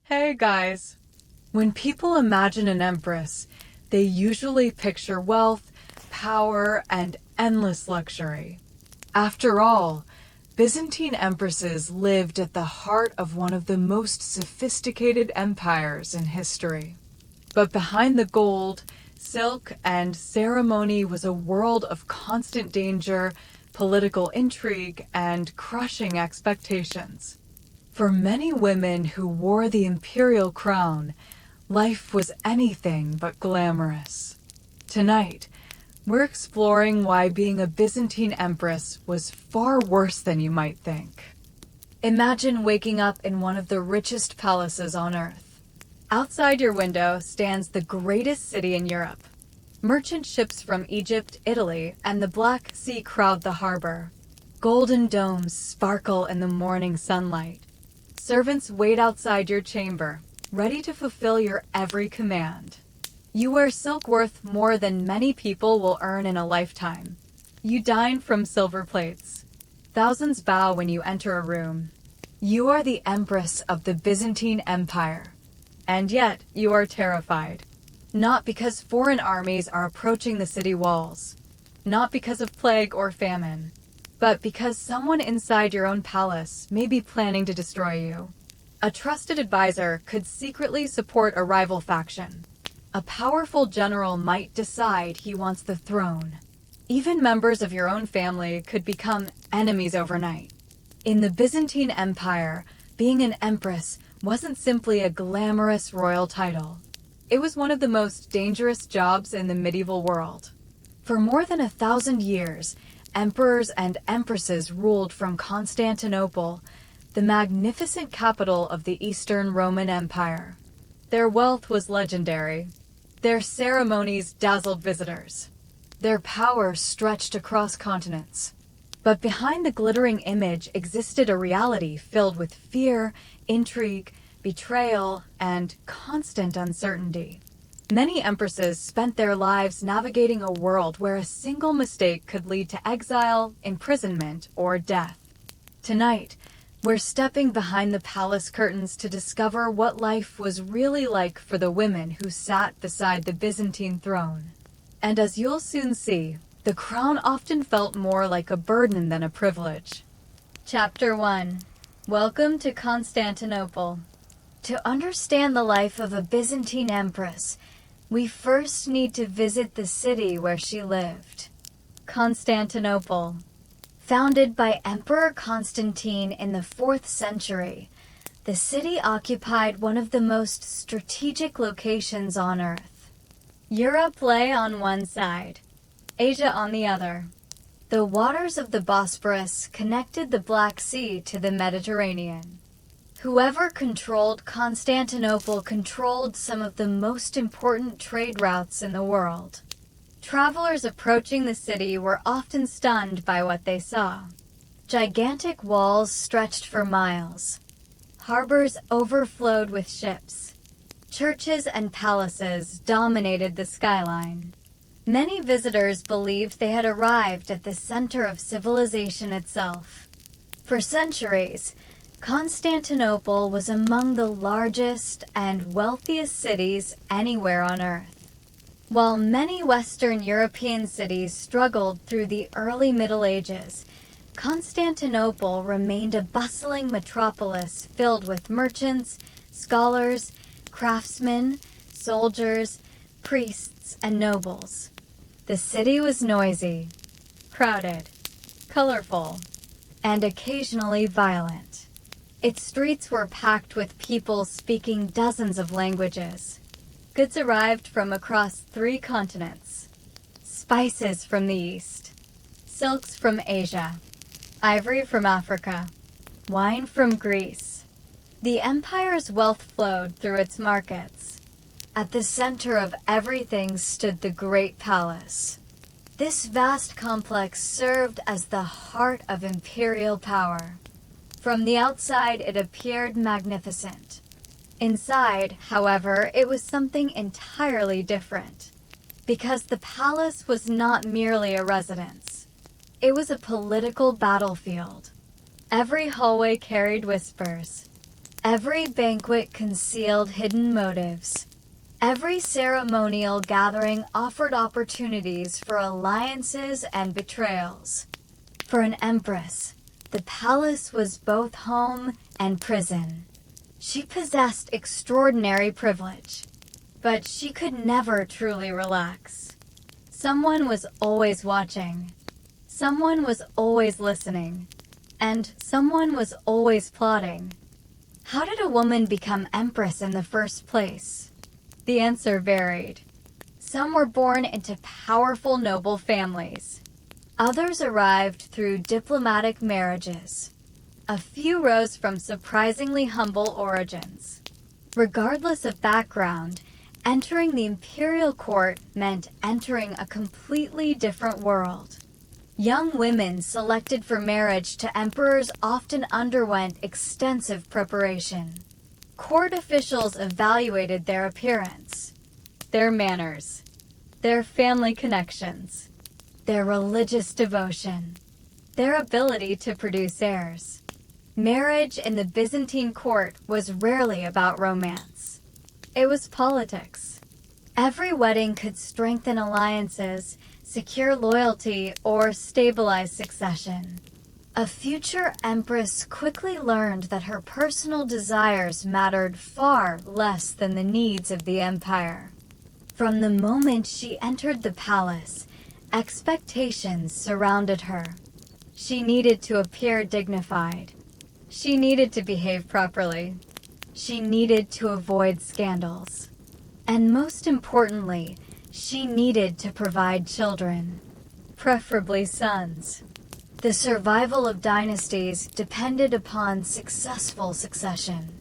Hey guys! When people imagine an empress, they usually picture wealth, power, and endless luxury. After all, Byzantine empresses lived at the heart of one of the most sophisticated empires in history. But behind the gold, silk, and ceremony was a world of constant danger, political intrigue, and crushing expectations. For many women who wore the imperial crown, life was anything but glamorous. Tonight, we're exploring why being a Byzantine empress was far worse than you might think. Imagine waking up in one of the richest palaces on earth. Outside your window stands the greatest city in Europe. Merchant ships from Egypt, Italy, and the Black Sea crowd the harbor. Golden domes sparkle in the morning sunlight. Servants wait outside your chamber, ready to fulfill your every command. You wear silk worth more than many people will earn in a lifetime. You dine from silver plates. Thousands bow when you enter a room. You are the empress of the Byzantine Empire. And yet, you are terrified. Not because foreign armies are approaching the city walls. Not because of plague or famine. But because someone inside your own palace may be planning to destroy you. A trusted advisor could secretly support a rival faction. A powerful general might decide he wants the throne. Even members of your own family could become enemies overnight. In the Byzantine Empire, being an empress wasn't simply a glamorous royal title. It was one of the most dangerous jobs in the medieval world. For more than 1,000 years, emperors and empresses ruled from Constantinople, the magnificent capital of the Eastern Roman Empire. Their wealth was legendary. Their ceremonies dazzled visitors. Their power stretched across continents. But behind the glittering image existed a reality filled with fear, intrigue, betrayal, and constant uncertainty. Many empresses spent their lives navigating a world where a single mistake could lead to exile, imprisonment, or death. Tonight, we're stepping behind the palace curtains to discover what life was really like for the women who sat beside the Byzantine throne. And as you'll soon see, the crown often felt more like a burden than a privilege. Chapter 1. Welcome to Constantinople. To understand the life of a Byzantine empress, we first need to visit the city where she lived. Constantinople. Founded by Emperor Constantine in the 4th century, the city occupied one of the most strategic locations on Earth. Europe lay on one side, Asia on the other. The waters of the Bosporus connected the Black Sea to the Mediterranean. Whoever controlled Constantinople controlled some of the most important trade routes in the world. Travelers approaching the city were often stunned by what they saw. Gigantic walls stretched for miles. Harbors overflowed with ships. Churches and palaces dominated the skyline. Many visitors believed they had arrived at the center of civilization itself. For centuries, Constantinople was among the largest and wealthiest cities anywhere on Earth. While many Western European cities struggled through the early Middle Ages, Constantinople remained a bustling metropolis filled with merchants, scholars, craftsmen, soldiers, priests, and nobles. The city was noisy, crowded, colorful, and occasionally violent. Its streets were packed with people speaking dozens of languages. Goods arrived from across 3 continents. Spices from the East, silks from Asia, ivory from Africa, wine from Greece. The empire's wealth flowed through its markets. At the center of everything stood the Great Palace. This vast complex served as the heart of imperial power. From the outside, it appeared magnificent. Inside, however, it was something entirely different. Because the palace was not merely a residence. It was a political battlefield. Every hallway carried whispers. Every banquet concealed hidden motives. Every ceremonial gathering offered opportunities for alliances and betrayals. For an empress, the palace was both home and prison. She possessed extraordinary privilege, but she could never truly relax. Someone was always watching. Someone was always listening. And someone was always plotting. How did a woman become empress in the first place? The answer varied. Some were born into powerful noble families. Others arrived through diplomatic marriages. A few rose from surprisingly humble origins. Regardless of background, entering the imperial court meant entering a completely different world. Young women selected for marriage to emperors often underwent extensive preparation. Court officials evaluated their appearance, their manners, their family connections, their religious devotion, their ability to produce heirs. Marriage in the Byzantine court was rarely about romance. It was politics. Every wedding could strengthen alliances, secure loyalty, or stabilize succession. A future empress quickly learned that her personal desires mattered far less than the needs of the empire. From the moment she entered the palace, expectations surrounded her. She needed to appear dignified. She needed to behave properly. She needed to avoid scandals. And most importantly, she needed to provide children, preferably sons. The survival of dynasties depended upon successful succession.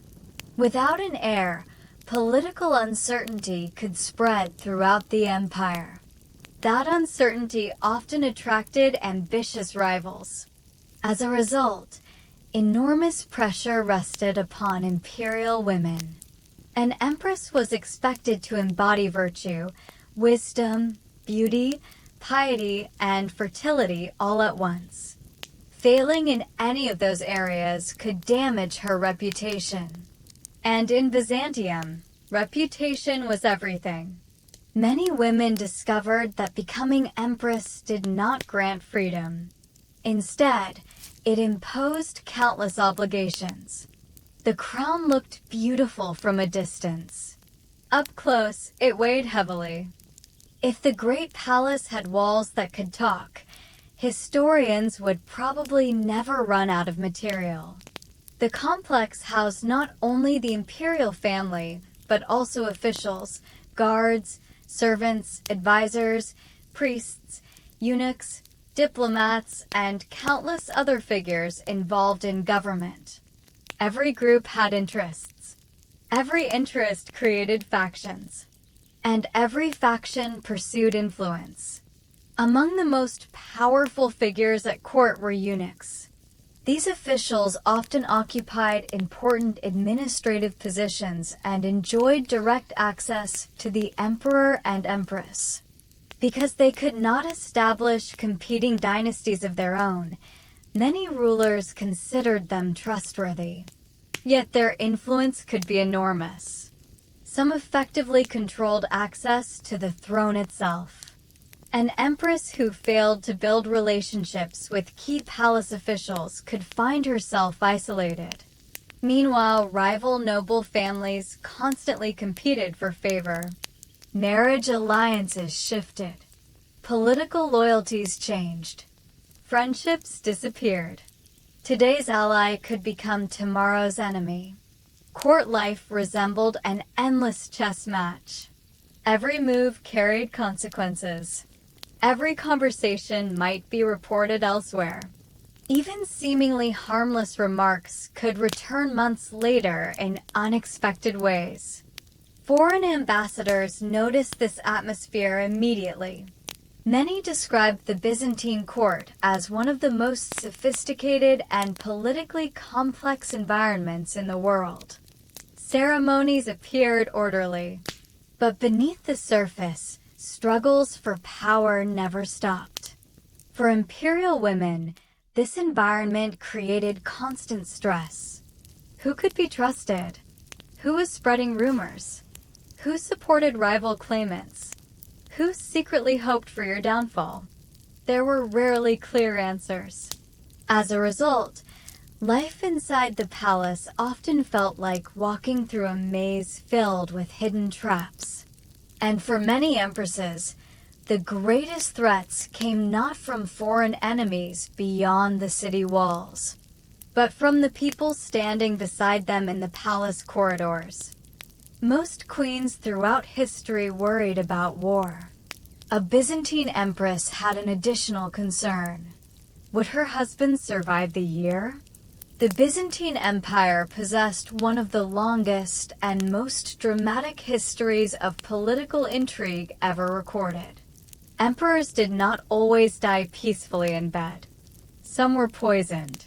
Without an heir, political uncertainty could spread throughout the empire. That uncertainty often attracted ambitious rivals. As a result, enormous pressure rested upon imperial women. An empress was expected to embody virtue, wisdom, beauty, piety, and fertility all at once. Failing in any of those areas could damage her reputation. And in Byzantium, reputation was everything. Many women discovered that becoming empress did not grant freedom. Instead, it imposed countless obligations. The crown looked beautiful from a distance. Up close, it weighed heavily. If the great palace had walls that could talk, historians would probably never run out of material. The complex housed not only the imperial family, but also officials, guards, servants, advisors, priests, eunuchs, diplomats, and countless other figures involved in government. Every group had interests. Every interest created factions. And every faction pursued influence. Among the most powerful figures at court were eunuchs. These officials often occupied important administrative positions and enjoyed direct access to the emperor and empress. Because they could not establish competing dynasties of their own, many rulers considered them trustworthy. Yet their influence could be enormous. Some effectively controlled access to the throne itself. An empress who failed to build relationships with key palace officials could find herself isolated. Meanwhile, rival noble families constantly competed for favor. Marriage alliances shifted. Political loyalties changed. Friendships disappeared. Today's ally could become tomorrow's enemy. Court life resembled an endless chess match. Every move carried consequences. Every conversation might be reported elsewhere. Even seemingly harmless remarks could return months later in unexpected ways. Foreign ambassadors noticed this atmosphere immediately. Many described the Byzantine court as one of the most sophisticated and politically complex environments in the world. Ceremonies appeared orderly, but beneath the surface, struggles for power never stopped. For imperial women, this environment created constant stress. Who could be trusted? Who was spreading rumors? Who supported rival claimants? Who secretly hoped for your downfall? There were rarely clear answers. As a result, life inside the palace often felt like walking through a maze filled with hidden traps. And for many empresses, the greatest threats came not from foreign enemies beyond the city walls, but from the people standing beside them in the palace corridors. Most queens throughout history worried about war. A Byzantine empress had an additional concern. Would her husband survive the year? The Byzantine Empire possessed one of the longest and most dramatic histories of political intrigue ever recorded. Emperors did not always die peacefully in bed. Some were poisoned.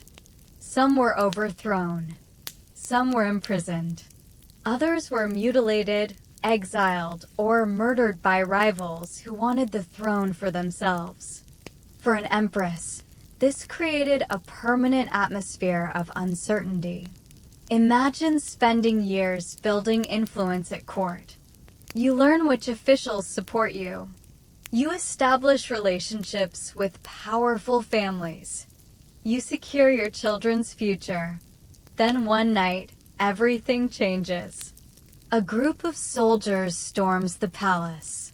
Some were overthrown. Some were imprisoned. Others were mutilated, exiled, or murdered by rivals who wanted the throne for themselves. For an empress, this created a permanent atmosphere of uncertainty. Imagine spending years building influence at court. You learn which officials support you. You establish relationships with powerful families. You secure your children's future. Then one night, everything changes. A group of soldiers storms the palace.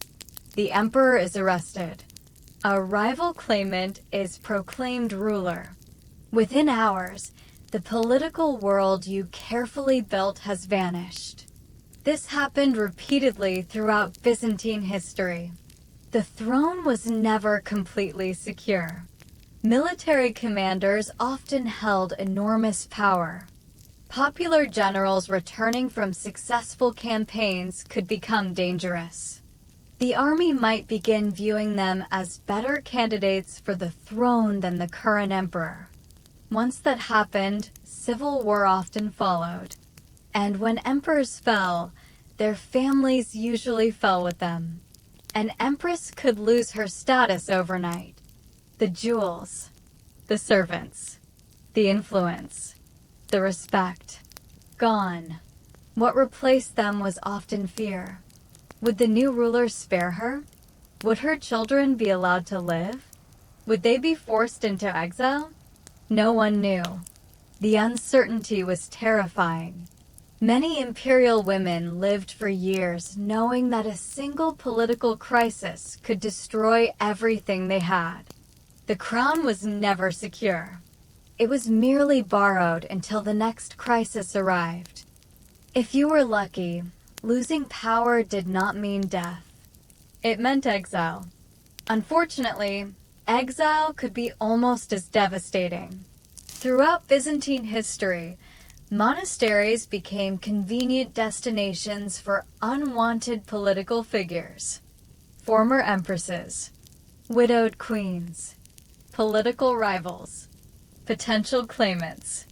The emperor is arrested. A rival claimant is proclaimed ruler. Within hours, the political world you carefully built has vanished. This happened repeatedly throughout Byzantine history. The throne was never completely secure. Military commanders often held enormous power. Popular generals returning from successful campaigns could become dangerous. The army might begin viewing them as better candidates for the throne than the current emperor. Once that happened, civil war often followed. And when emperors fell, their families usually fell with them. An empress could lose her status overnight. The jewels, the servants, the influence, the respect, gone. What replaced them was often fear. Would the new ruler spare her? Would her children be allowed to live? Would they be forced into exile? No one knew. The uncertainty was terrifying. Many imperial women lived for years knowing that a single political crisis could destroy everything they had. The crown was never secure. It was merely borrowed until the next crisis arrived. If you were lucky, losing power did not mean death. It meant exile. Unfortunately, exile could be almost as devastating. Throughout Byzantine history, monasteries became convenient destinations for unwanted political figures. Former empresses, widowed queens, political rivals, potential claimants.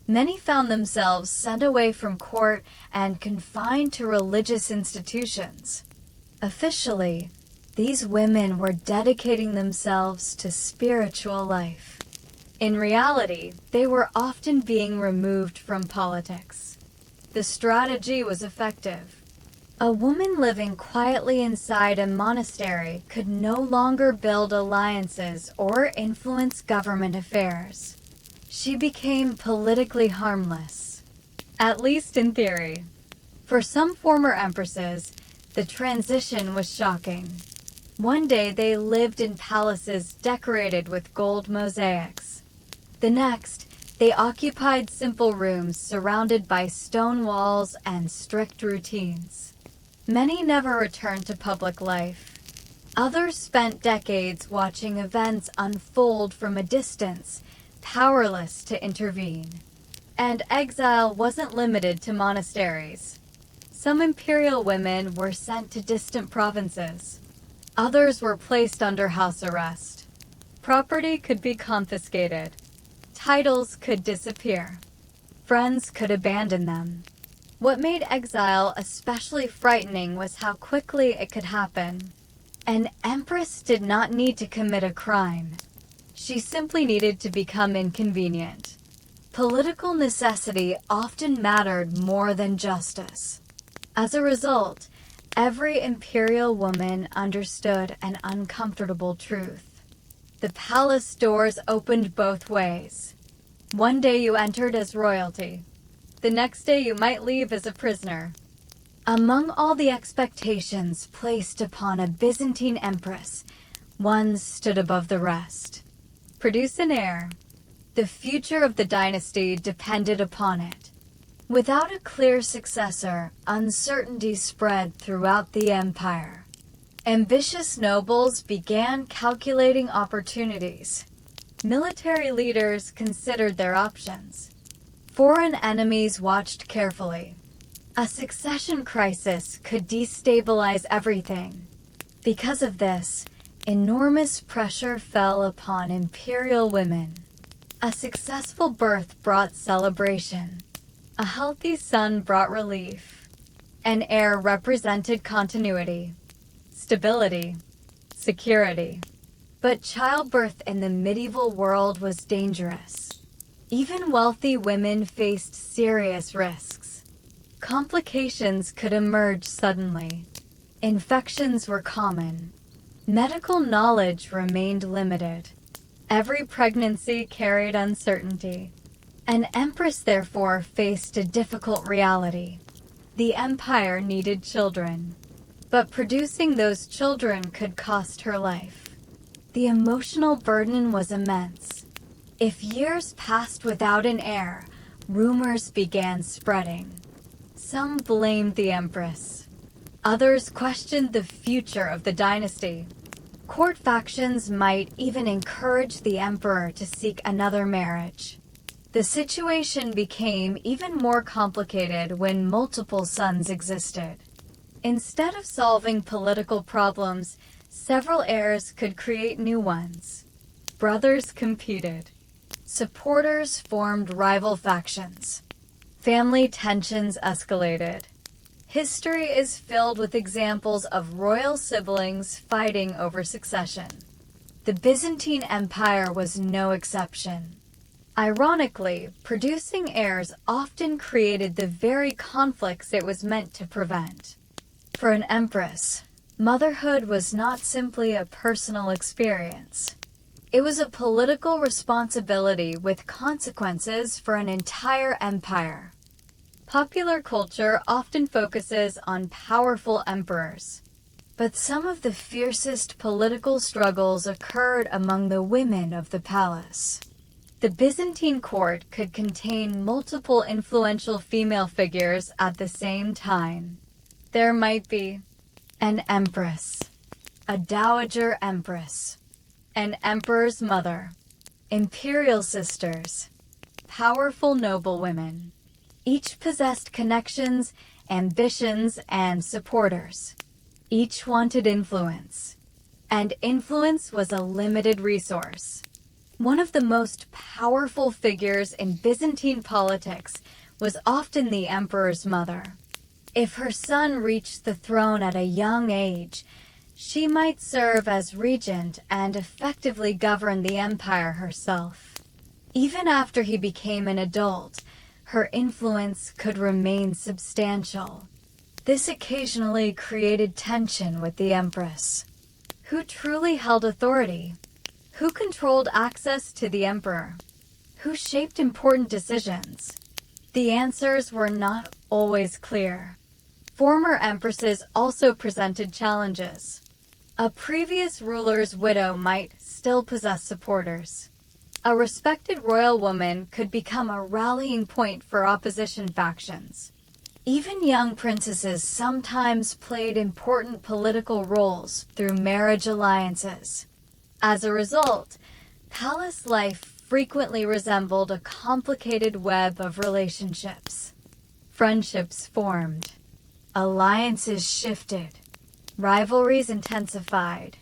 Many found themselves sent away from court and confined to religious institutions. Officially, these women were dedicating themselves to spiritual life. In reality, they were often being removed from politics. The strategy was effective. A woman living quietly inside a monastery could no longer build alliances or influence government affairs. She became politically harmless, at least in theory. For some former empresses, the transition was shocking. One day they lived in palaces decorated with gold mosaics. The next, they occupied simple rooms surrounded by stone walls and strict routines. Many never returned to public life. Others spent decades watching events unfold from a distance, powerless to intervene. And exile wasn't limited to monasteries. Some imperial women were sent to distant provinces. Others were placed under house arrest. Property could be confiscated. Titles could disappear. Friends could abandon them. What made exile especially frightening was how quickly it could happen. An empress did not need to commit a crime. She simply needed to become inconvenient. Political necessity often mattered more than justice. As a result, every imperial woman understood an uncomfortable truth. The palace doors opened both ways. One day you entered as royalty. The next day you might leave as a prisoner. Among all the expectations placed upon a Byzantine empress, one stood above the rest. Produce an heir. The future of the dynasty depended upon it. Without a clear successor, uncertainty spread throughout the empire. Ambitious nobles began calculating opportunities. Military leaders considered their options. Foreign enemies watched carefully. A succession crisis could destabilize everything. Because of this, enormous pressure fell upon imperial women. A successful birth brought celebration. A healthy son brought relief. An heir represented continuity, stability, security. But childbirth in the medieval world was dangerous. Even wealthy women faced serious risks. Complications could emerge suddenly. Infections were common. Medical knowledge remained limited. Every pregnancy carried uncertainty. An empress, therefore, faced a difficult reality. The empire needed children, but producing those children could cost her life. The emotional burden was immense. If years passed without an heir, rumors began spreading. Some blamed the empress. Others questioned the future of the dynasty. Court factions might even encourage the emperor to seek another marriage. The situation became even more complicated when multiple sons existed. Instead of solving political problems, several heirs could create new ones. Brothers competed. Supporters formed rival factions. Family tensions escalated. History is filled with examples of royal siblings fighting over succession. The Byzantine Empire was no exception. Ironically, producing heirs often created the very conflicts it was meant to prevent. For an empress, motherhood was not simply a personal experience. It was a political responsibility with consequences for an entire empire. Popular culture often focuses on powerful emperors, but some of the fiercest political struggles occurred among the women of the palace. The Byzantine court could contain multiple influential female figures at the same time. There might be an empress, a dowager empress, an emperor's mother, imperial sisters, powerful noblewomen. Each possessed connections, ambitions, and supporters. Each wanted influence. And influence was a limited resource. One of the most powerful figures in Byzantine politics was often the emperor's mother. If her son reached the throne at a young age, she might serve as regent and effectively govern the empire herself. Even after he became an adult, her influence could remain substantial. This occasionally created tension with the empress. Who truly held authority? Who controlled access to the emperor? Who shaped important decisions? The answers were not always clear. Former empresses also presented challenges. A previous ruler's widow might still possess supporters. A respected royal woman could become a rallying point for opposition factions. Even young princesses sometimes played important political roles through marriage alliances. As a result, palace life frequently resembled a complicated web of relationships. Friendships formed. Alliances shifted. Rivalries intensified.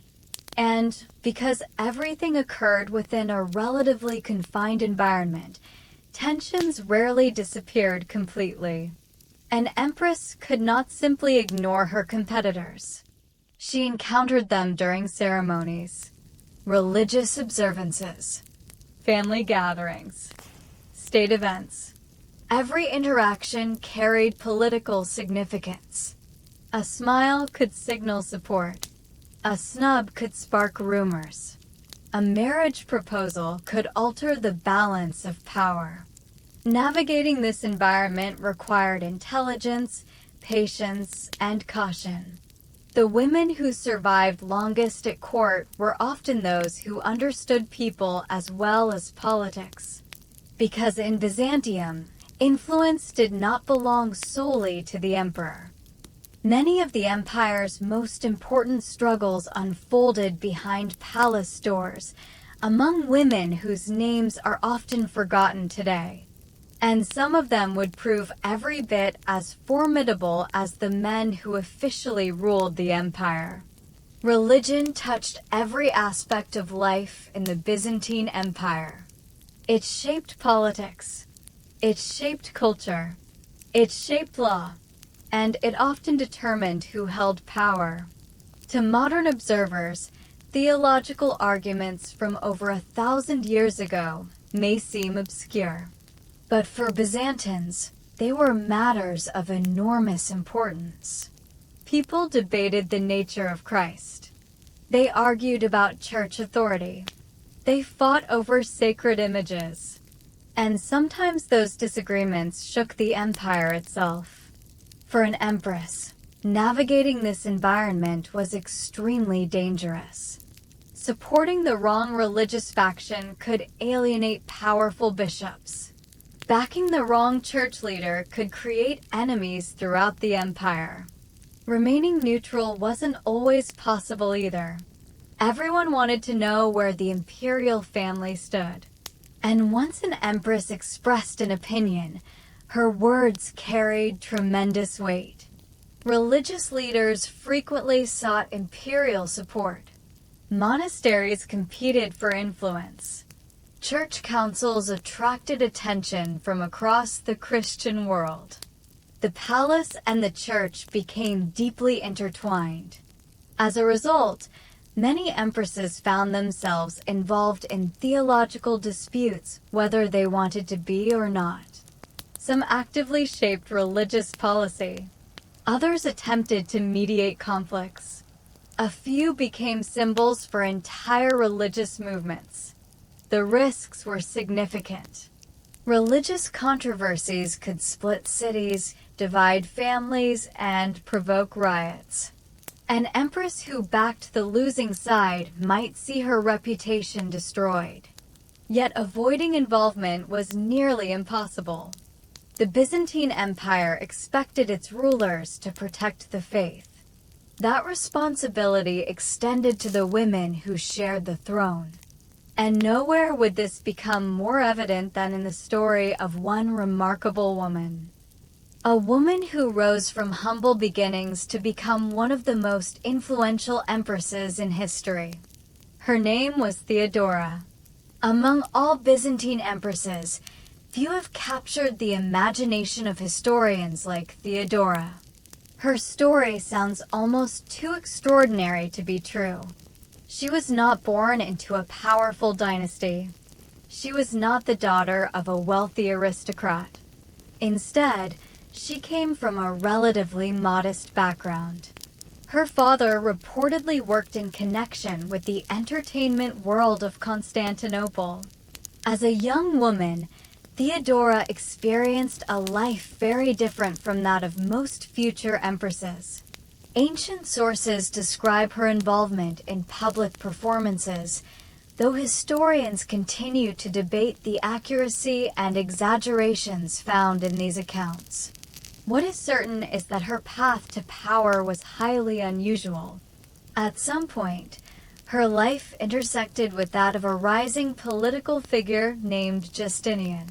And because everything occurred within a relatively confined environment, tensions rarely disappeared completely. An empress could not simply ignore her competitors. She encountered them during ceremonies, religious observances, family gatherings, state events. Every interaction carried political significance. A smile could signal support. A snub could spark rumors. A marriage proposal could alter the balance of power. Navigating this environment required intelligence, patience, and caution. The women who survived longest at court were often those who understood people as well as politics. Because in Byzantium, influence did not belong solely to the emperor. Many of the empire's most important struggles unfolded behind palace doors, among women whose names are often forgotten today. And some of them would prove every bit as formidable as the men who officially ruled the empire. Religion touched every aspect of life in the Byzantine Empire. It shaped politics. It shaped culture. It shaped law. And it often determined who held power. To modern observers, theological arguments from over 1,000 years ago may seem obscure. But for Byzantines, they were matters of enormous importance. People debated the nature of Christ. They argued about church authority. They fought over sacred images. And sometimes those disagreements shook the empire itself. For an empress, navigating this environment was extremely dangerous. Supporting the wrong religious faction could alienate powerful bishops. Backing the wrong church leader could create enemies throughout the empire. Remaining neutral wasn't always possible either. Everyone wanted to know where the imperial family stood. And once an empress expressed an opinion, her words carried tremendous weight. Religious leaders frequently sought imperial support. Monasteries competed for influence. Church councils attracted attention from across the Christian world. The palace and the church became deeply intertwined. As a result, many empresses found themselves involved in theological disputes, whether they wanted to be or not. Some actively shaped religious policy. Others attempted to mediate conflicts. A few became symbols for entire religious movements. The risks were significant. Religious controversies could split cities, divide families, and provoke riots. An empress who backed the losing side might see her reputation destroyed. Yet avoiding involvement was nearly impossible. The Byzantine Empire expected its rulers to protect the faith. That responsibility extended to the women who shared the throne. And nowhere would this become more evident than in the story of one remarkable woman. A woman who rose from humble beginnings to become one of the most influential empresses in history. Her name was Theodora. Among all Byzantine empresses, few have captured the imagination of historians like Theodora. Her story sounds almost too extraordinary to be true. She was not born into a powerful dynasty. She was not the daughter of a wealthy aristocrat. Instead, she came from a relatively modest background. Her father reportedly worked in connection with the entertainment world of Constantinople. As a young woman, Theodora experienced a life very different from that of most future empresses. Ancient sources describe her involvement in public performances, though historians continue to debate the accuracy and exaggerations found in these accounts. What is certain is that her path to power was highly unusual. At some point, her life intersected with that of a rising political figure named Justinian.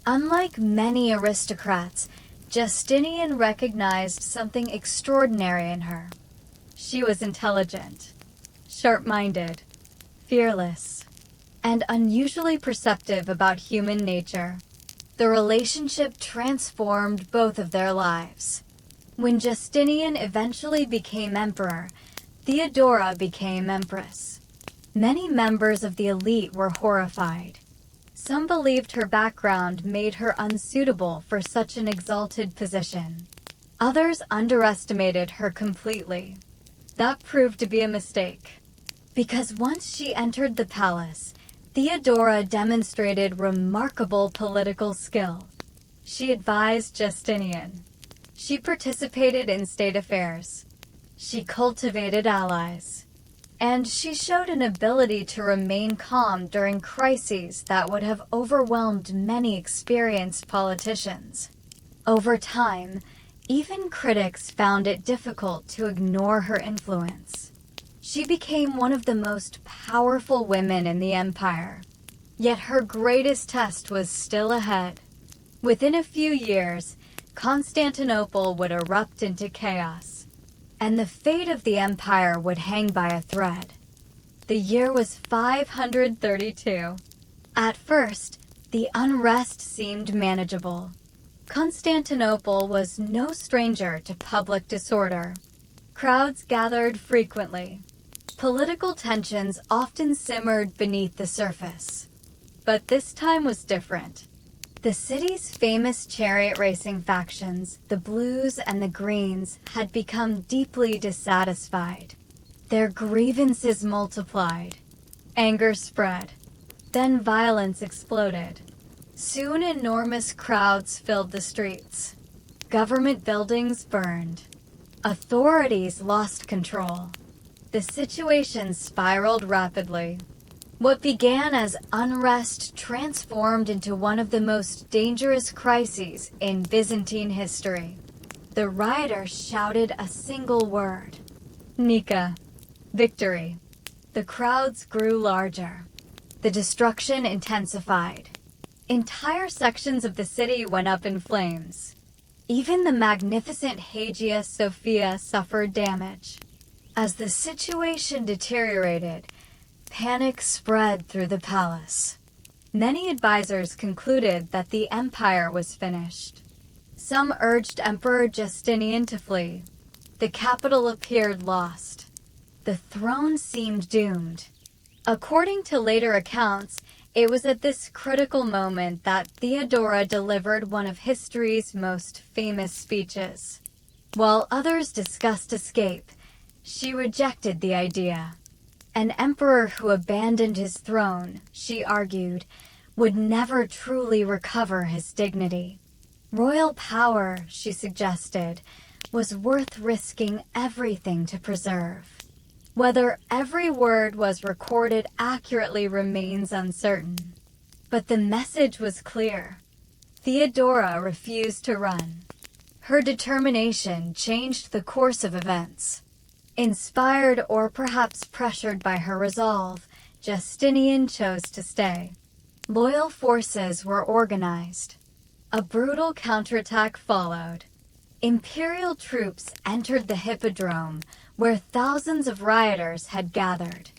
Unlike many aristocrats, Justinian recognized something extraordinary in her. She was intelligent, sharp-minded, fearless, and unusually perceptive about human nature. The relationship transformed both of their lives. When Justinian eventually became emperor, Theodora became empress. Many members of the elite were horrified. Some believed her background made her unsuitable for such an exalted position. Others underestimated her completely. That proved to be a mistake. Because once she entered the palace, Theodora demonstrated remarkable political skill. She advised Justinian. She participated in state affairs. She cultivated allies. And she showed an ability to remain calm during crises that would have overwhelmed many experienced politicians. Over time, even critics found it difficult to ignore her influence. She became one of the most powerful women in the empire. Yet her greatest test was still ahead. Within a few years, Constantinople would erupt into chaos, and the fate of the empire would hang by a thread. The year was 532. At first, the unrest seemed manageable. Constantinople was no stranger to public disorder. Crowds gathered frequently. Political tensions often simmered beneath the surface. But this time was different. The city's famous chariot racing factions, the Blues and the Greens, had become deeply dissatisfied. Their grievances multiplied. Anger spread. Then violence exploded. Soon enormous crowds filled the streets. Government buildings burned. Authorities lost control. The situation spiraled rapidly. What began as unrest transformed into one of the most dangerous crises in Byzantine history. The rioters shouted a single word: Nika, victory. The crowds grew larger. The destruction intensified. Entire sections of the city went up in flames. Even the magnificent Hagia Sophia suffered damage. As the situation deteriorated, panic spread through the palace. Many advisors concluded that the empire was finished. Some urged Emperor Justinian to flee. The capital appeared lost. The throne seemed doomed. According to later accounts, it was at this critical moment that Theodora delivered one of history's most famous speeches. While others discussed escape, she rejected the idea. An emperor who abandoned his throne, she argued, would never truly recover his dignity. Royal power, she suggested, was worth risking everything to preserve. Whether every word was recorded accurately remains uncertain. But the message was clear. Theodora refused to run. Her determination changed the course of events. Inspired or perhaps pressured by her resolve, Justinian chose to stay. Loyal forces were organized. A brutal counterattack followed. Imperial troops entered the Hippodrome, where thousands of rioters had gathered.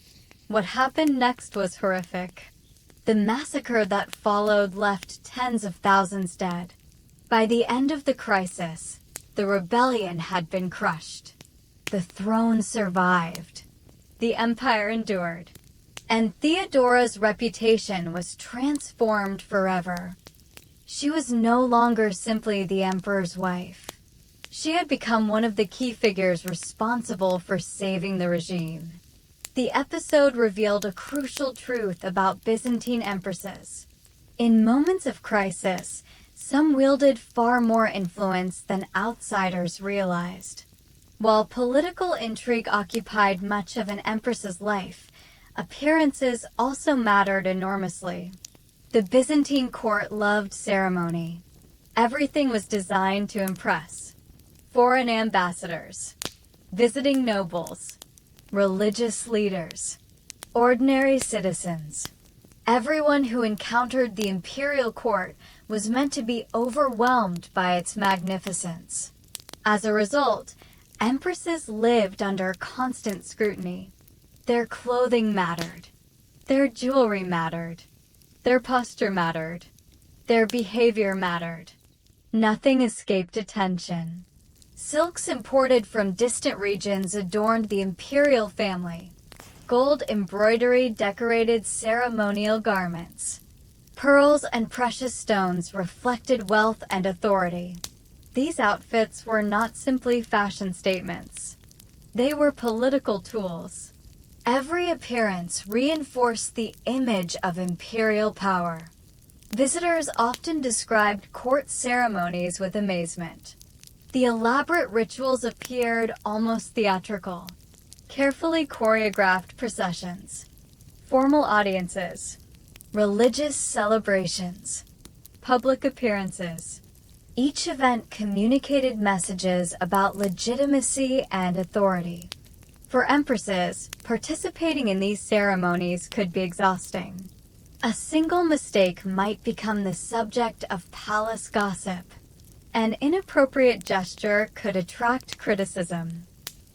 What happened next was horrific. The massacre that followed left tens of thousands dead. By the end of the crisis, the rebellion had been crushed. The throne survived. The empire endured. And Theodora's reputation was transformed forever. She was no longer simply the emperor's wife. She had become one of the key figures responsible for saving the regime. The episode revealed a crucial truth about Byzantine empresses. In moments of crisis, some wielded far more influence than outsiders realized. While political intrigue occupied much of an empress's life, appearances also mattered enormously. The Byzantine court loved ceremony. Everything was designed to impress. Foreign ambassadors, visiting nobles, religious leaders, ordinary citizens. Everyone who encountered the imperial court was meant to be overwhelmed by its magnificence. As a result, empresses lived under constant scrutiny. Their clothing mattered. Their jewelry mattered. Their posture mattered. Their behavior mattered. Nothing escaped attention. Silks imported from distant regions adorned the imperial family. Gold embroidery decorated ceremonial garments. Pearls and precious stones reflected wealth and authority. These outfits were not simply fashion statements. They were political tools. Every appearance reinforced the image of imperial power. Visitors often described court ceremonies with amazement. The elaborate rituals appeared almost theatrical. Carefully choreographed processions, formal audiences, religious celebrations, public appearances. Each event communicated messages about legitimacy and authority. For empresses, participating in these ceremonies could be exhausting. A single mistake might become the subject of palace gossip. An inappropriate gesture could attract criticism.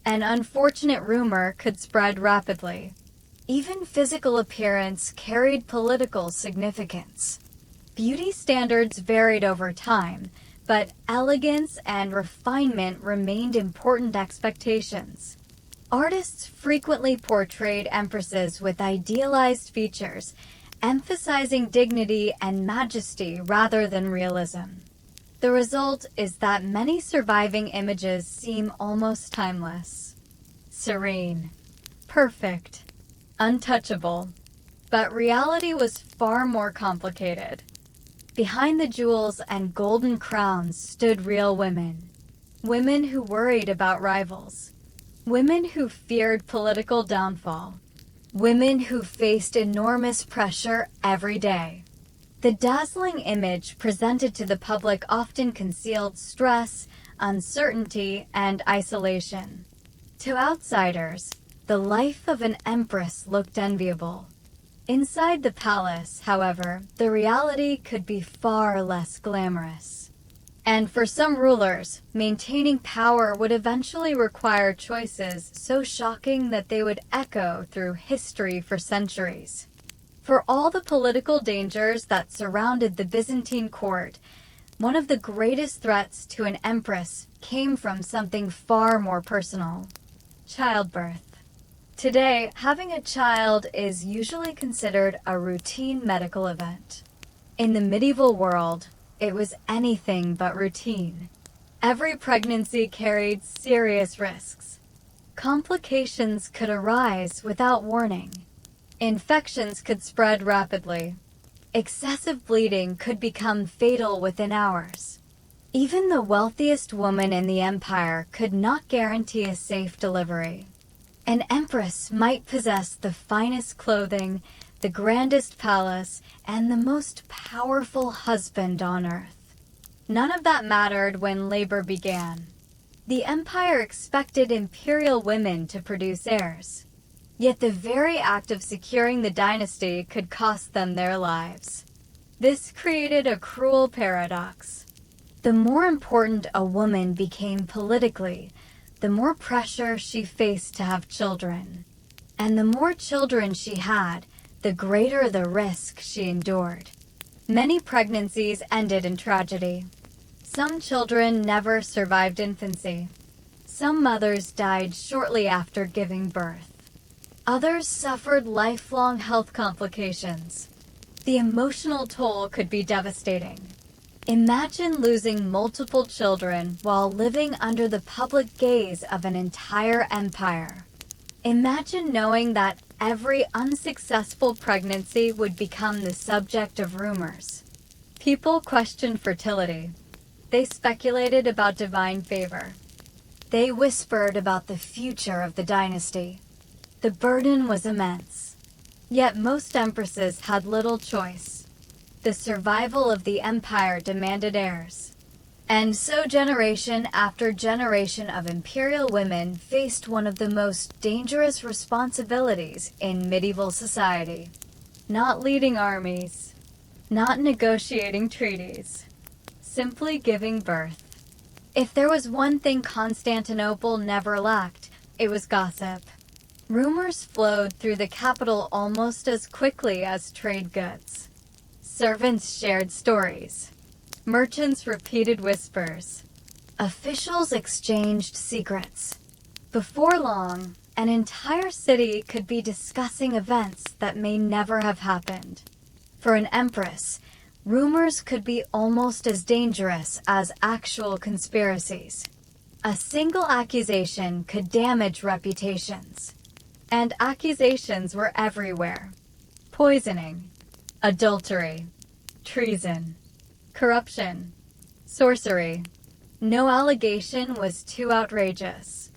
An unfortunate rumor could spread rapidly. Even physical appearance carried political significance. Beauty standards varied over time, but elegance and refinement remained important expectations. Artists frequently portrayed empresses with idealized features, emphasizing dignity and majesty rather than realism. The result is that many surviving images seem almost timeless. Serene, perfect, untouchable. But reality was far more complicated. Behind the jewels and golden crowns stood real women. Women who worried about rivals. Women who feared political downfall. Women who faced enormous pressure every day. The dazzling image presented to the public often concealed stress, uncertainty, and isolation. To outsiders, the life of an empress looked enviable. Inside the palace, however, the reality could be far less glamorous. And for some rulers, maintaining power would eventually require choices so shocking that they would echo through history for centuries. For all the political dangers that surrounded the Byzantine court, one of the greatest threats to an empress came from something far more personal: childbirth. Today, having a child is usually considered a routine medical event. In the medieval world, it was anything but routine. Every pregnancy carried serious risks. Complications could arise without warning. Infections could spread rapidly. Excessive bleeding could become fatal within hours. Even the wealthiest woman in the empire could not guarantee a safe delivery. An empress might possess the finest clothing, the grandest palace, and the most powerful husband on earth. None of that mattered when labor began. The empire expected imperial women to produce heirs. Yet the very act of securing the dynasty could cost them their lives. This created a cruel paradox. The more important a woman became politically, the more pressure she faced to have children. And the more children she had, the greater the risk she endured. Many pregnancies ended in tragedy. Some children never survived infancy. Some mothers died shortly after giving birth. Others suffered lifelong health complications. The emotional toll could be devastating. Imagine losing multiple children while living under the public gaze of an entire empire. Imagine knowing that every unsuccessful pregnancy would become the subject of rumors. People questioned fertility. They speculated about divine favor. They whispered about the future of the dynasty. The burden was immense. Yet most empresses had little choice. The survival of the empire demanded heirs. And so generation after generation of imperial women faced one of the most dangerous responsibilities in medieval society. Not leading armies, not negotiating treaties, simply giving birth. If there was one thing Constantinople never lacked, it was gossip. Rumors flowed through the capital almost as quickly as trade goods. Servants shared stories. Merchants repeated whispers. Officials exchanged secrets. Before long, an entire city could be discussing events that may never have happened. For an empress, rumors could be almost as dangerous as actual conspiracies. A single accusation could damage reputations. And accusations were everywhere. Poisoning, adultery, treason, corruption, sorcery. No allegation was too outrageous.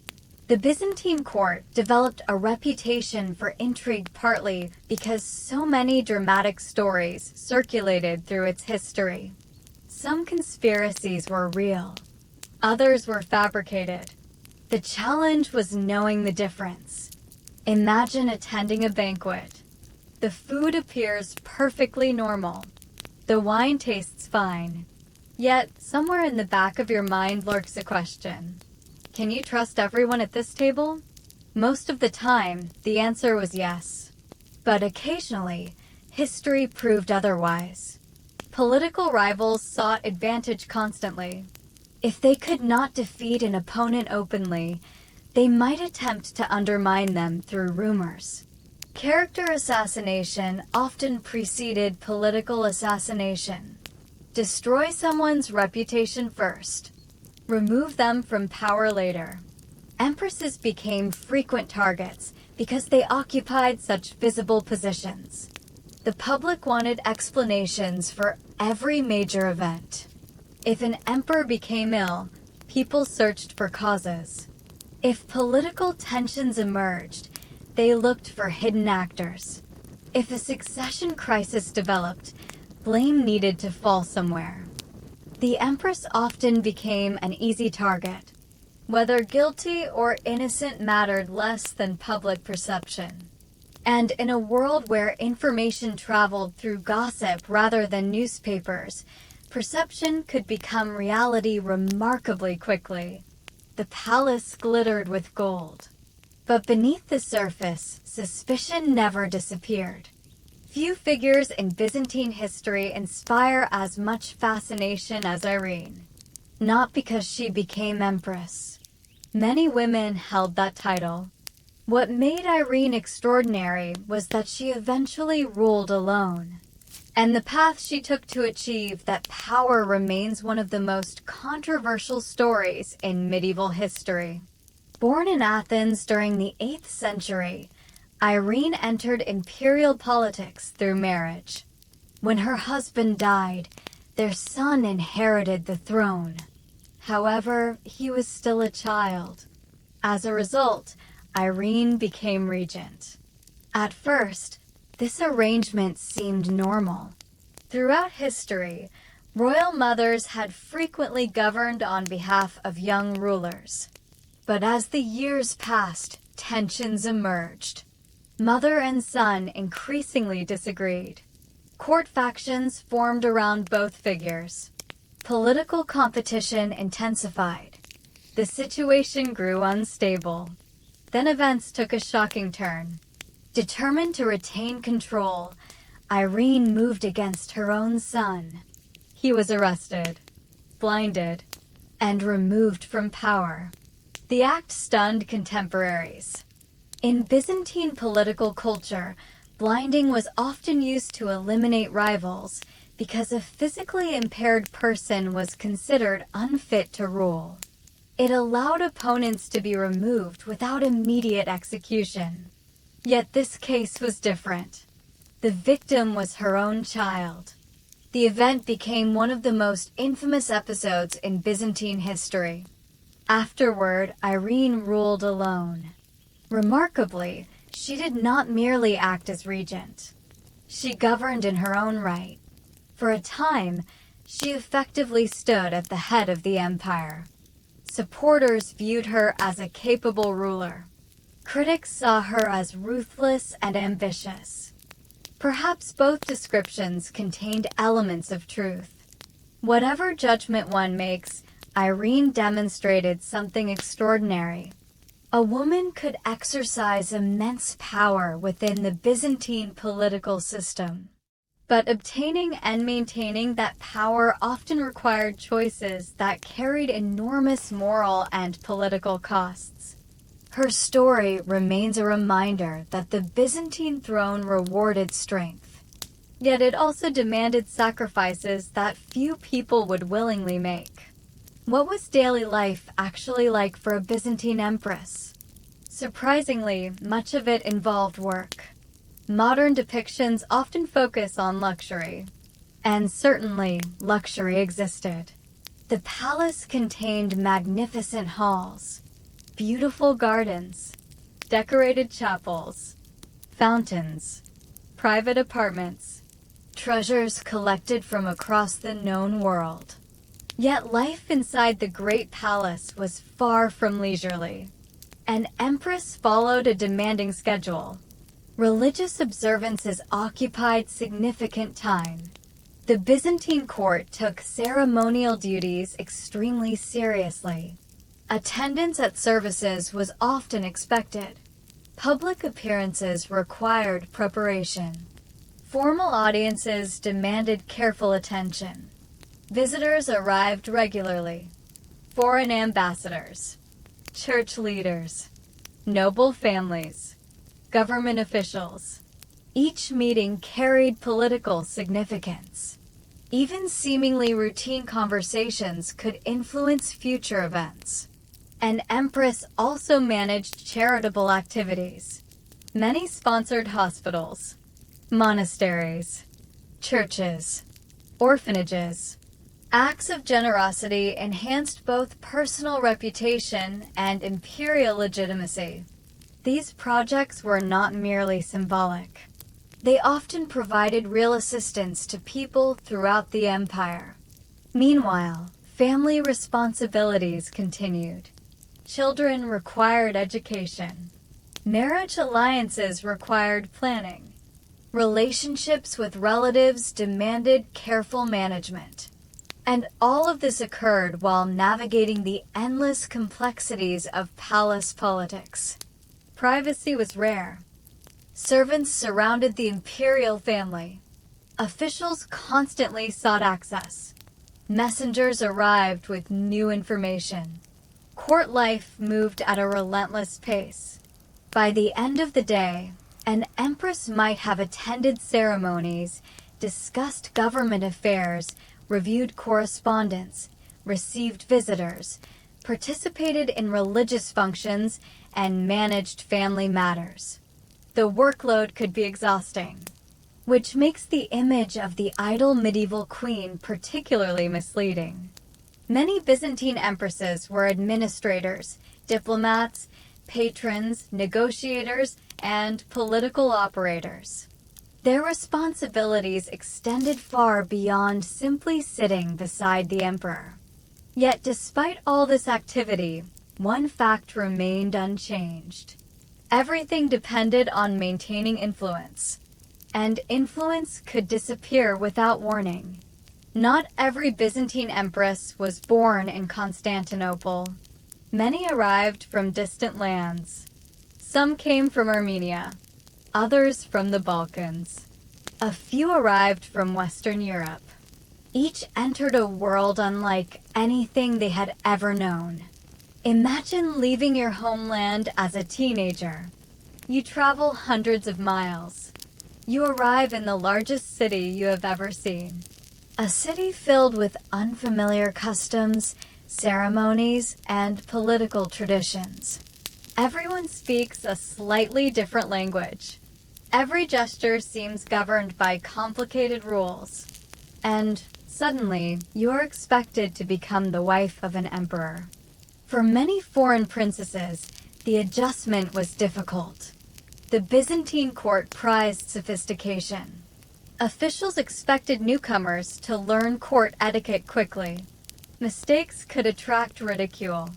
The Byzantine court developed a reputation for intrigue partly because so many dramatic stories circulated through its history. Some conspiracies were real, others were fabricated. The challenge was knowing the difference. Imagine attending a banquet. The food appears perfectly normal. The wine tastes fine. Yet, somewhere in the back of your mind lurks a question. Can you trust everyone at this table? Most of the time, the answer was yes. But occasionally, history proved otherwise. Political rivals sought advantage constantly. If they could not defeat an opponent openly, they might attempt to undermine them through rumors. Character assassination often preceded political assassination. Destroy someone's reputation first. Remove them from power later. Empresses became frequent targets because they occupied such visible positions. The public wanted explanations for every major event. If an emperor became ill, people searched for causes. If political tensions emerged, they looked for hidden actors. If a succession crisis developed, blame needed to fall somewhere. The empress often became an easy target. Whether guilty or innocent mattered less than public perception. And in a world where information traveled through gossip rather than newspapers, perception could become reality remarkably quickly. The palace glittered with gold. But beneath the surface, suspicion never disappeared. Few figures in Byzantine history inspire as much fascination as Irene. Not because she became empress. Many women held that title. What made Irene extraordinary was that she eventually ruled alone. And the path she took to achieve that power remains one of the most controversial stories in medieval history. Born in Athens during the 8th century, Irene entered imperial politics through marriage. When her husband died, their son inherited the throne. However, he was still a child. As a result, Irene became regent. At first, this arrangement seemed normal. Throughout history, royal mothers had frequently governed on behalf of young rulers. But as the years passed, tensions emerged. Mother and son increasingly disagreed. Court factions formed around both figures. Political competition intensified. The situation grew unstable. Then events took a shocking turn. Determined to retain control, Irene moved against her own son. He was arrested, blinded, and removed from power. The act stunned contemporaries. In Byzantine political culture, blinding was often used to eliminate rivals because a physically impaired person was considered unfit to rule. It allowed opponents to be removed without immediate execution. Yet this case was different. The victim was her own child. The event became one of the most infamous episodes in Byzantine history. Afterward, Irene ruled alone. Remarkably, she did not merely act as regent. She governed in her own right. For a time, she effectively stood at the head of the empire. Supporters viewed her as a capable ruler. Critics saw her as ruthless and ambitious. Perhaps both descriptions contained elements of truth. Whatever judgment one makes, Irene demonstrated something extraordinary. A woman could exercise immense power within the Byzantine political system. But obtaining and maintaining that power often required choices that carried enormous moral and political costs. Her story remains a reminder that the Byzantine throne rewarded strength. Yet it also demanded sacrifices that few people would willingly make. What was daily life actually like for a Byzantine empress? Surprisingly, much of it involved work. Modern depictions often focus on luxury. And certainly, luxury existed. The palace contained magnificent halls, beautiful gardens, decorated chapels, fountains, private apartments, treasures collected from across the known world. Yet life inside the great palace was far from leisurely. An empress followed a demanding schedule. Religious observances occupied significant time. The Byzantine court took ceremonial duties extremely seriously. Attendance at services was often expected. Public appearances required preparation. Formal audiences demanded careful attention. Visitors arrived regularly. Foreign ambassadors, church leaders, noble families, government officials. Each meeting carried political significance. Even seemingly routine conversations could influence future events. An empress also managed charitable activities. Many sponsored hospitals, monasteries, churches, orphanages. Acts of generosity enhanced both personal reputation and imperial legitimacy. These projects were not merely symbolic. They often provided real assistance to people throughout the empire. Meanwhile, family responsibilities continued. Children required education. Marriage alliances required planning. Relationships with relatives demanded careful management. And all of this occurred while navigating the endless complexities of palace politics. Privacy was rare. Servants surrounded the imperial family. Officials constantly sought access. Messengers arrived with new information. Court life moved at a relentless pace. By the end of the day, an empress might have attended ceremonies, discussed government affairs, reviewed correspondence, received visitors, participated in religious functions, and managed family matters. The workload could be exhausting, which makes the image of the idle medieval queen particularly misleading. Many Byzantine empresses were administrators, diplomats, patrons, negotiators, and political operators. Their responsibilities extended far beyond simply sitting beside the emperor. Yet despite all this activity, one fact remained unchanged. Everything depended on maintaining influence, and influence could disappear without warning. Not every Byzantine empress was born in Constantinople. Many arrived from distant lands. Some came from Armenia, others from the Balkans. A few arrived from Western Europe. Each entered a world unlike anything they had ever known. Imagine leaving your homeland as a teenager. You travel hundreds of miles. You arrive in the largest city you have ever seen. A city filled with unfamiliar customs, ceremonies, and political traditions. Everyone speaks a slightly different language. Every gesture seems governed by complicated rules. And suddenly, you're expected to become the wife of an emperor. For many foreign princesses, the adjustment was difficult. The Byzantine court prized sophistication. Officials expected newcomers to learn court etiquette quickly. Mistakes could attract ridicule.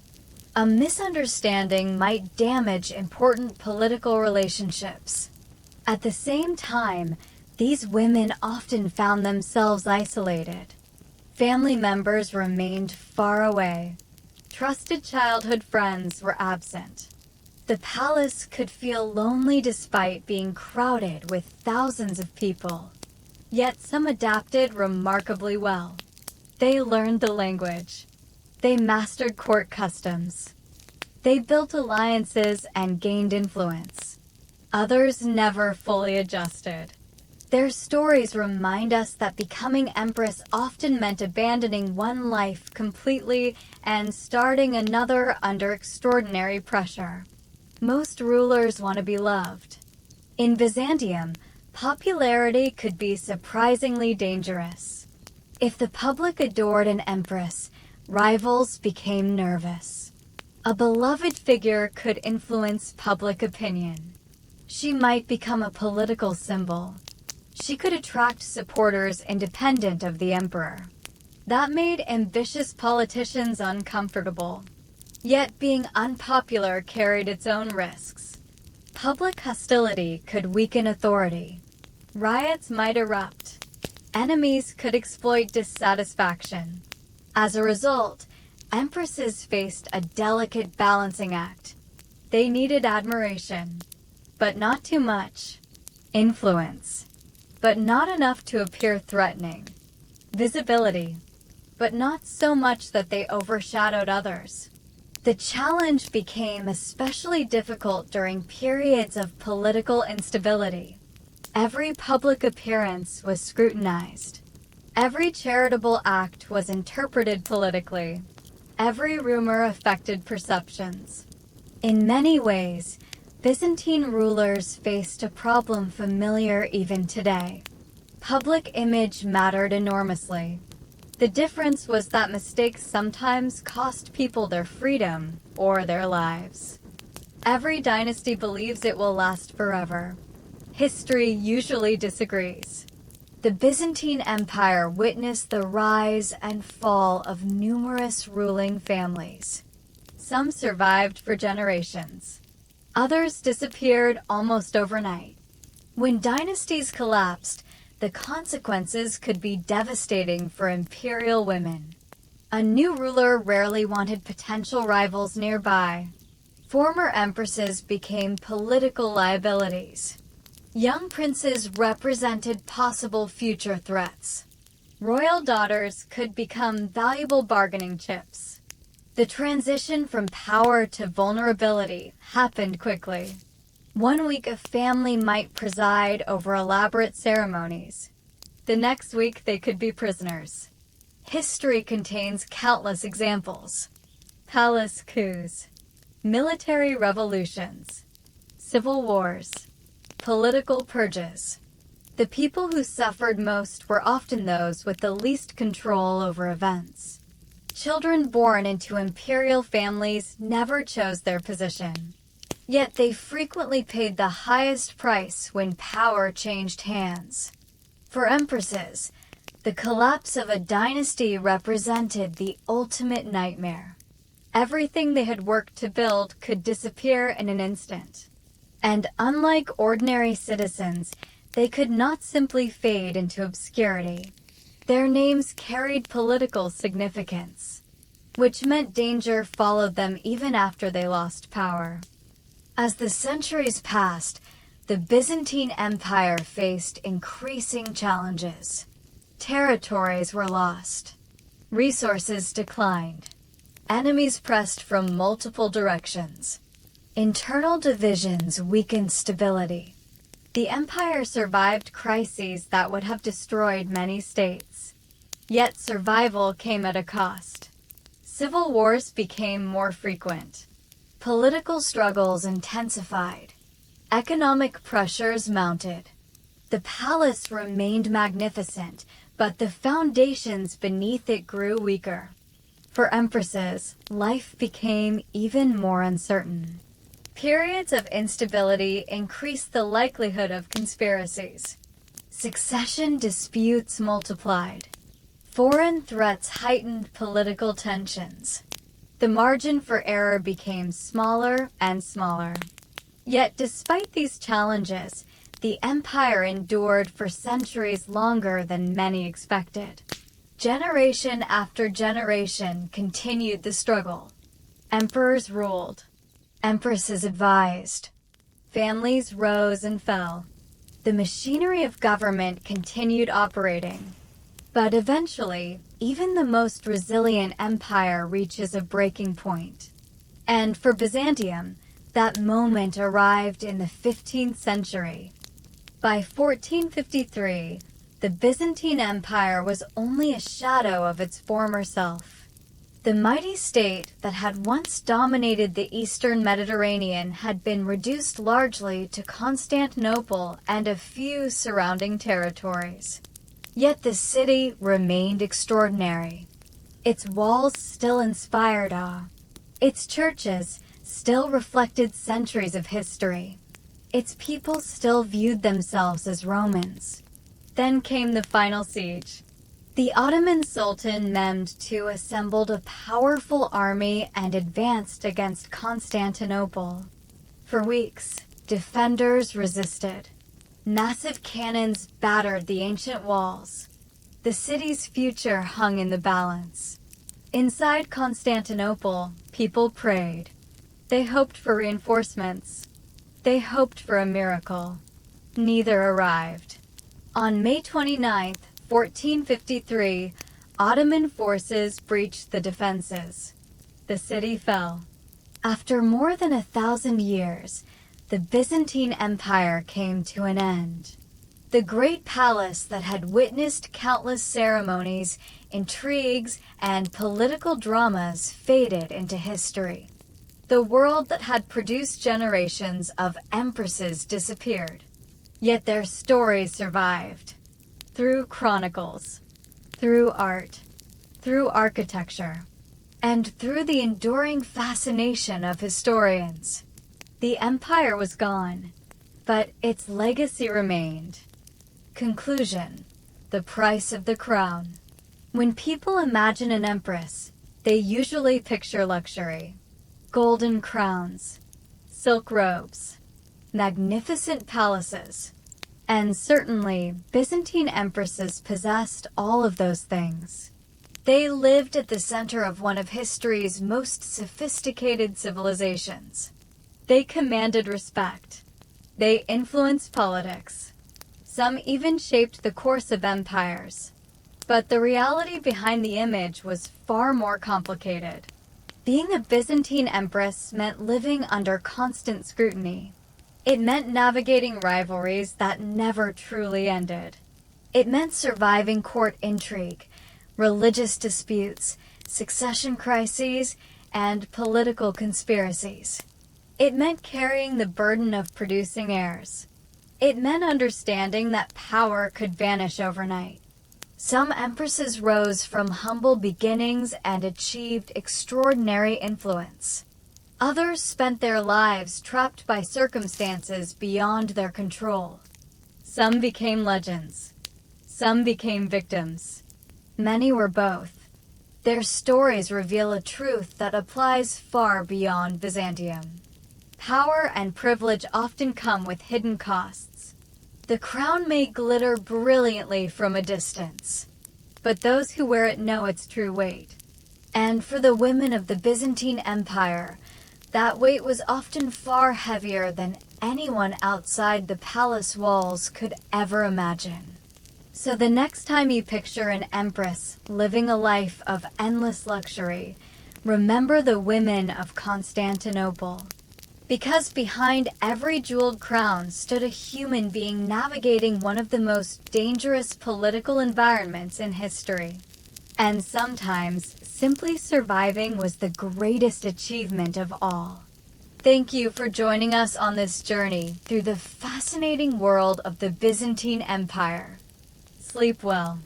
A misunderstanding might damage important political relationships. At the same time, these women often found themselves isolated. Family members remained far away. Trusted childhood friends were absent. The palace could feel lonely despite being crowded with thousands of people. Yet some adapted remarkably well. They learned the language. They mastered court customs. They built alliances and gained influence. Others never fully adjusted. Their stories remind us that becoming empress often meant abandoning one life completely and starting another under extraordinary pressure. Most rulers want to be loved. In Byzantium, popularity could be surprisingly dangerous. If the public adored an empress, rivals became nervous. A beloved figure could influence public opinion. She might become a political symbol. She could attract supporters independent of the emperor. That made ambitious politicians uncomfortable. Yet being unpopular carried its own risks. Public hostility could weaken authority. Riots might erupt. Enemies could exploit dissatisfaction. As a result, empresses faced a delicate balancing act. They needed admiration, but not too much. Influence, but not enough to appear threatening. Visibility, but not so much that they overshadowed others. The challenge became especially difficult during periods of political instability. Every public appearance was scrutinized. Every charitable act was interpreted politically. Every rumor affected perceptions. In many ways, Byzantine rulers faced a problem familiar even today. Public image mattered enormously. The difference was that mistakes sometimes cost people their freedom or their lives. Every dynasty believes it will last forever. History usually disagrees. The Byzantine Empire witnessed the rise and fall of numerous ruling families. Some survived for generations. Others disappeared almost overnight. When dynasties collapsed, the consequences could be devastating for imperial women. A new ruler rarely wanted potential rivals nearby. Former empresses became political liabilities. Young princes represented possible future threats. Royal daughters could become valuable bargaining chips. The transition from power to vulnerability happened quickly. One week a family might preside over elaborate ceremonies. The next week they could be prisoners. History contains countless examples. Palace coups, military revolutions, civil wars, political purges. The people who suffered most were often those with the least control over events. Children born into imperial families never chose their position. Yet they frequently paid the highest price when power changed hands. For empresses, the collapse of a dynasty represented the ultimate nightmare. Everything they had worked to build could disappear in an instant. And unlike ordinary citizens, they could not simply fade into obscurity. Their names carried political significance, which meant danger followed them even after they lost power. As the centuries passed, the Byzantine Empire faced increasing challenges. Territories were lost. Resources declined. Enemies pressed from multiple directions. Internal divisions weakened stability. The empire survived crises that would have destroyed many states. Yet survival came at a cost. Civil wars became more frequent. Political struggles intensified. Economic pressures mounted. The palace remained magnificent, but the foundations beneath it grew weaker. For empresses, life became even more uncertain. Periods of instability increased the likelihood of conspiracies. Succession disputes multiplied. Foreign threats heightened political tensions. The margin for error became smaller and smaller. Yet despite these challenges, the empire endured for centuries longer than many expected. Generation after generation continued the struggle. Emperors ruled. Empresses advised. Families rose and fell. The machinery of government continued operating. But eventually, even the most resilient empire reaches a breaking point. And for Byzantium, that moment arrived in the 15th century. By 1453, the Byzantine Empire was only a shadow of its former self. The mighty state that had once dominated the eastern Mediterranean had been reduced largely to Constantinople and a few surrounding territories. Yet the city remained extraordinary. Its walls still inspired awe. Its churches still reflected centuries of history. Its people still viewed themselves as Romans. Then came the final siege. The Ottoman Sultan Mehmed II assembled a powerful army and advanced against Constantinople. For weeks, defenders resisted. Massive cannons battered the ancient walls. The city's future hung in the balance. Inside Constantinople, people prayed. They hoped for reinforcements. They hoped for a miracle. Neither arrived. On May 29, 1453, Ottoman forces breached the defenses. The city fell. After more than 1,000 years, the Byzantine Empire came to an end. The great palace that had witnessed countless ceremonies, intrigues, and political dramas faded into history. The world that had produced generations of empresses disappeared. Yet their stories survived. Through chronicles, through art, through architecture, and through the enduring fascination of historians. The empire was gone, but its legacy remained. Conclusion: the price of the crown. When people imagine an empress, they usually picture luxury. Golden crowns, silk robes, magnificent palaces, and certainly Byzantine empresses possessed all of those things. They lived at the center of one of history's most sophisticated civilizations. They commanded respect. They influenced politics. Some even shaped the course of empires. But the reality behind the image was far more complicated. Being a Byzantine empress meant living under constant scrutiny. It meant navigating rivalries that never truly ended. It meant surviving court intrigue, religious disputes, succession crises, and political conspiracies. It meant carrying the burden of producing heirs. It meant understanding that power could vanish overnight. Some empresses rose from humble beginnings and achieved extraordinary influence. Others spent their lives trapped by circumstances beyond their control. Some became legends. Some became victims. Many were both. Their stories reveal a truth that applies far beyond Byzantium. Power and privilege often come with hidden costs. The crown may glitter brilliantly from a distance, but those who wear it know its true weight. And for the women of the Byzantine Empire, that weight was often far heavier than anyone outside the palace walls could ever imagine. So the next time you picture an empress living a life of endless luxury, remember the women of Constantinople. Because behind every jeweled crown stood a human being navigating one of the most dangerous political environments in history. And sometimes, simply surviving was the greatest achievement of all. Thank you for joining us on this journey through the fascinating world of the Byzantine Empire. Sleep well.